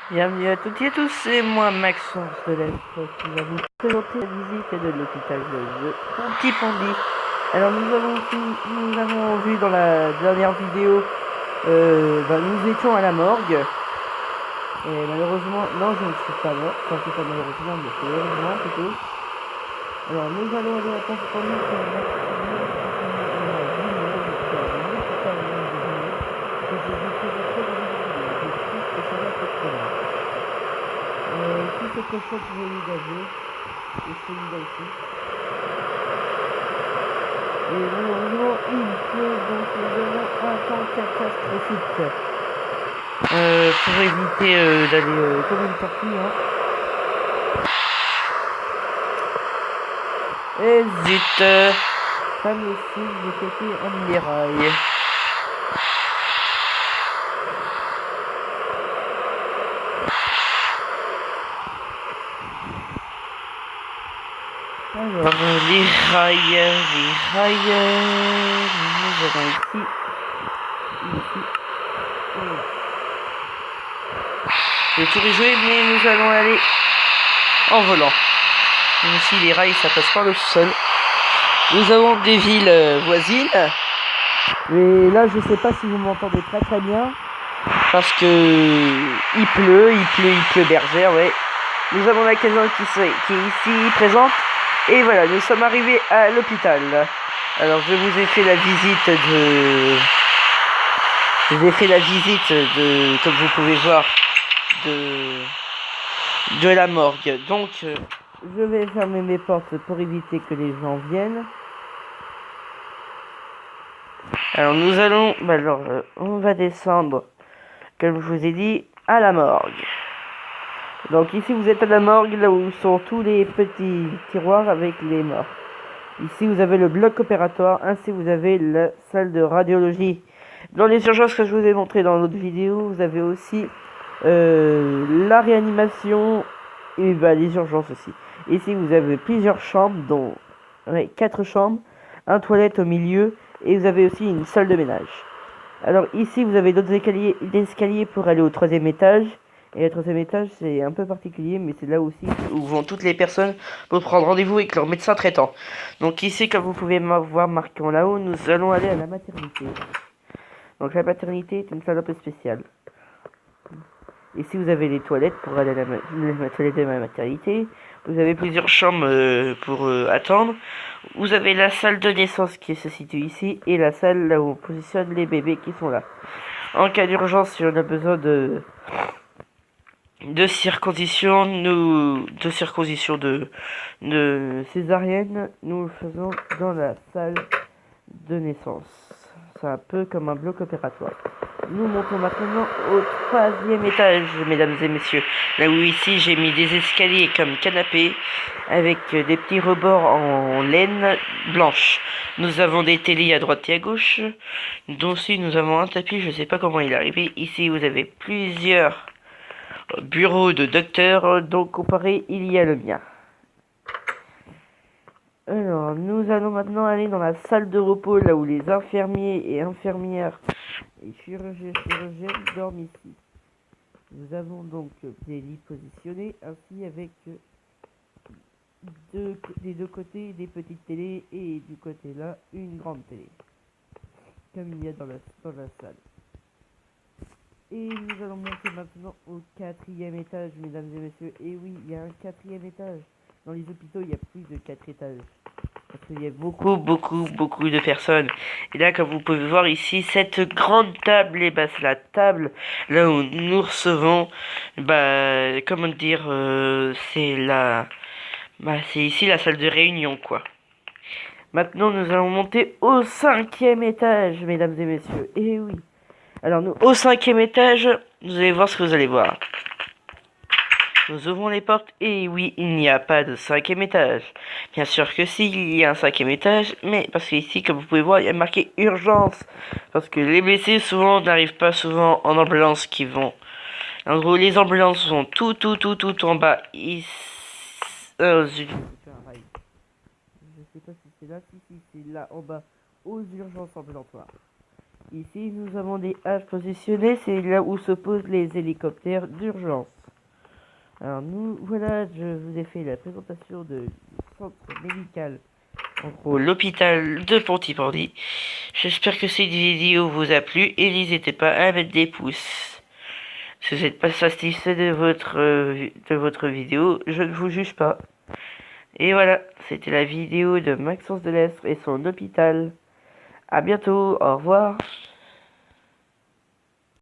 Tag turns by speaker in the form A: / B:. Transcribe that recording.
A: Bienvenue à toutes et à tous, c'est moi Maxence de l'Est qui va vous présenter la visite de l'hôpital de Petit Pandy. Alors nous avons vu dans la dernière vidéo, nous étions à la morgue. Et malheureusement, non je ne suis pas mort, enfin c'est pas malheureusement mais c'est heureusement plutôt. Alors nous allons aller à Petit Pandy pour ici c'est quelque chose que j'ai eu d'agir, et celui-là aussi. Et malheureusement il pleut, donc nous avons un temps catastrophique. Pour éviter d'aller comme une tortue, hein. Et zut, ça me suit du côté en miraille. Alors, les rails, nous avons ici, voilà. Le tour est joué, mais nous allons aller en volant. Même si les rails, ça passe par le sol. Nous avons des villes voisines. Mais là, je sais pas si vous m'entendez très bien. Parce que il pleut bergère, ouais. Nous avons la caserne qui est ici présente. Et voilà, nous sommes arrivés à l'hôpital. Alors je vous ai fait la visite de, comme vous pouvez voir, de la morgue. Donc je vais fermer mes portes pour éviter que les gens viennent. Alors nous allons, on va descendre, comme je vous ai dit, à la morgue. Donc ici vous êtes à la morgue, là où sont tous les petits tiroirs avec les morts. Ici vous avez le bloc opératoire, ainsi vous avez la salle de radiologie. Dans les urgences que je vous ai montré dans l'autre vidéo, vous avez aussi la réanimation et les urgences aussi. Ici vous avez plusieurs chambres, dont 4 chambres, un toilette au milieu, et vous avez aussi une salle de ménage. Alors ici vous avez d'autres escaliers pour aller au 3e étage. Et le 3e étage, c'est un peu particulier, mais c'est là aussi où vont toutes les personnes pour prendre rendez-vous avec leur médecin traitant. Donc ici, comme vous pouvez voir marqué en là-haut, nous allons aller à la maternité. Donc la maternité est une salle un peu spéciale. Ici, vous avez les toilettes pour aller à la toilette de la maternité. Vous avez plusieurs chambres pour attendre. Vous avez la salle de naissance qui se situe ici et la salle là où on positionne les bébés qui sont là. En cas d'urgence, si on a besoin de circoncision, de césarienne, nous le faisons dans la salle de naissance. C'est un peu comme un bloc opératoire. Nous montons maintenant au 3e étage, mesdames et messieurs. Là où ici j'ai mis des escaliers comme canapé avec des petits rebords en laine blanche. Nous avons des télés à droite et à gauche. Donc aussi nous avons un tapis, je sais pas comment il est arrivé. Ici vous avez plusieurs bureaux de docteur, donc comparé il y a le mien. Alors, nous allons maintenant aller dans la salle de repos, là où les infirmiers et infirmières et chirurgiens dorment ici. Nous avons donc des lits positionnés, ainsi avec des deux côtés des petites télés et du côté là une grande télé, comme il y a dans la salle. Et nous allons monter maintenant au 4e étage, mesdames et messieurs. Et oui, il y a un 4e étage. Dans les hôpitaux, il y a plus de 4 étages. Parce qu'il y a beaucoup de personnes. Et là, comme vous pouvez voir ici, cette grande table, et c'est la table là où nous recevons, comment dire, c'est ici la salle de réunion, quoi. Maintenant, nous allons monter au 5e étage, mesdames et messieurs. Et oui. Alors, au 5e étage, vous allez voir ce que vous allez voir. Nous ouvrons les portes et oui, il n'y a pas de 5e étage. Bien sûr que si, il y a un 5e étage, mais parce qu'ici, comme vous pouvez voir, il y a marqué urgence. Parce que les blessés, souvent, n'arrivent pas souvent en ambulance qui vont. En gros, les ambulances sont tout en bas. Je sais pas si c'est là, si c'est là, en bas, aux urgences ambulatoires. Ici, nous avons des haches positionnées, c'est là où se posent les hélicoptères d'urgence. Alors nous, voilà, je vous ai fait la présentation du centre médical, en gros l'hôpital de Pontypandy. J'espère que cette vidéo vous a plu et n'hésitez pas à mettre des pouces. Si vous n'êtes pas satisfait de votre vidéo, je ne vous juge pas. Et voilà, c'était la vidéo de Maxence Delestre et son hôpital. À bientôt, au revoir.